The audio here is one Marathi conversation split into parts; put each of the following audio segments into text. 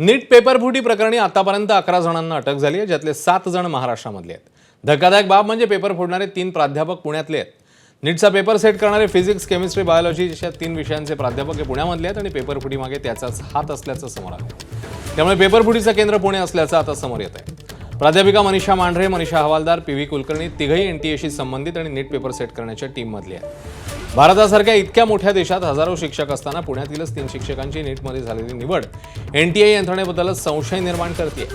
नीट पेपरफुटी प्रकरणी आतापर्यंत 11 जणांना अटक झाली आहे, ज्यातले 7 जण महाराष्ट्रामधले आहेत. धक्कादायक बाब म्हणजे पेपर फोडणारे 3 प्राध्यापक पुण्यातले आहेत. नीटचा पेपर सेट करणारे फिजिक्स, केमिस्ट्री, बायोलॉजी अशा 3 विषयांचे प्राध्यापक हे पुण्यामधले आहेत आणि पेपरफुटी मागे त्याचाच हात असल्याचं समोर आलं. त्यामुळे पेपरफुटीचं केंद्र पुणे असल्याचं आता समोर येत आहे. प्राध्यापिका मनीषा मांढरे, मनीषा हवालदार, पी.व्ही. कुलकर्णी तिघही एनटीएशी संबंधित आणि नीट पेपर सेट करण्याच्या टीममधले आहेत. भारतासारख्या इतक्या मोठ्या देशात हजारो शिक्षक असताना पुण्यातीलच 3 शिक्षकांची नीटमध्ये झालेली निवड एनटीए यंत्रणेबद्दलच संशय निर्माण करते.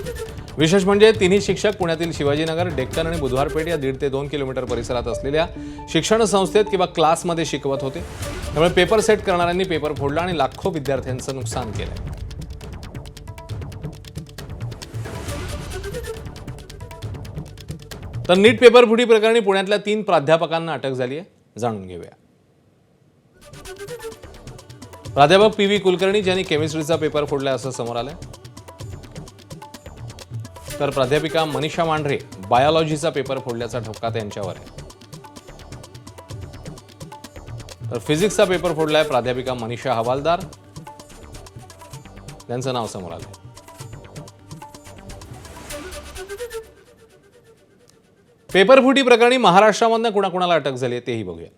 विशेष म्हणजे तिन्ही शिक्षक पुण्यातील शिवाजीनगर, डेक्कन आणि बुधवारपेठ या 1.5 ते 2 किलोमीटर परिसरात असलेल्या शिक्षण संस्थेत किंवा क्लासमध्ये शिकवत होते. त्यामुळे पेपर सेट करणाऱ्यांनी पेपर फोडला आणि लाखो विद्यार्थ्यांचं नुकसान केलं. तर नीट पेपरफुटी प्रकरणी पुण्यातल्या 3 प्राध्यापकांना अटक झाली आहे. जाणून घेऊया. प्राध्यापक पी.व्ही. कुलकर्णी ज्यांनी केमिस्ट्रीचा पेपर फोडला असं समोर आलंय. तर प्राध्यापिका मनीषा मांढरे बायोलॉजीचा पेपर फोडल्याचा ठपका त्यांच्यावर आहे. तर फिजिक्सचा पेपर फोडलाय प्राध्यापिका मनीषा हवालदार, त्यांचं नाव समोर आलंय. पेपरफुटी प्रकरणी महाराष्ट्रामधनं कुणाकुणाला अटक झाली आहे तेही बघूया.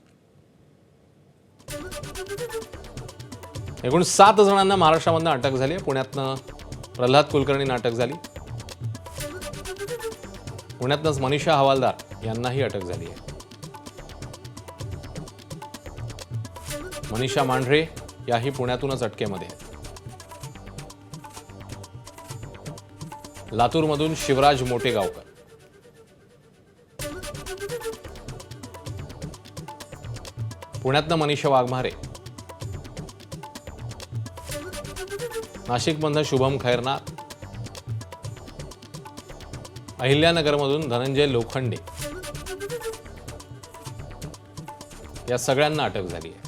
एकूण 7 जणांना महाराष्ट्रामधनं अटक झाली आहे. पुण्यातनं प्रल्हाद कुलकर्णींना अटक झाली. पुण्यातनंच मनीषा हवालदार यांनाही अटक झाली आहे. मनीषा मांढरे याही पुण्यातूनच अटकेमध्ये आहेत. लातूरमधून शिवराज मोटेगावकर, पुण्यातनं मनीषा वाघमारे, नाशिकमधनं शुभम खैरनार, अहिल्यानगरमधून धनंजय लोखंडे या सगळ्यांना अटक झाली आहे.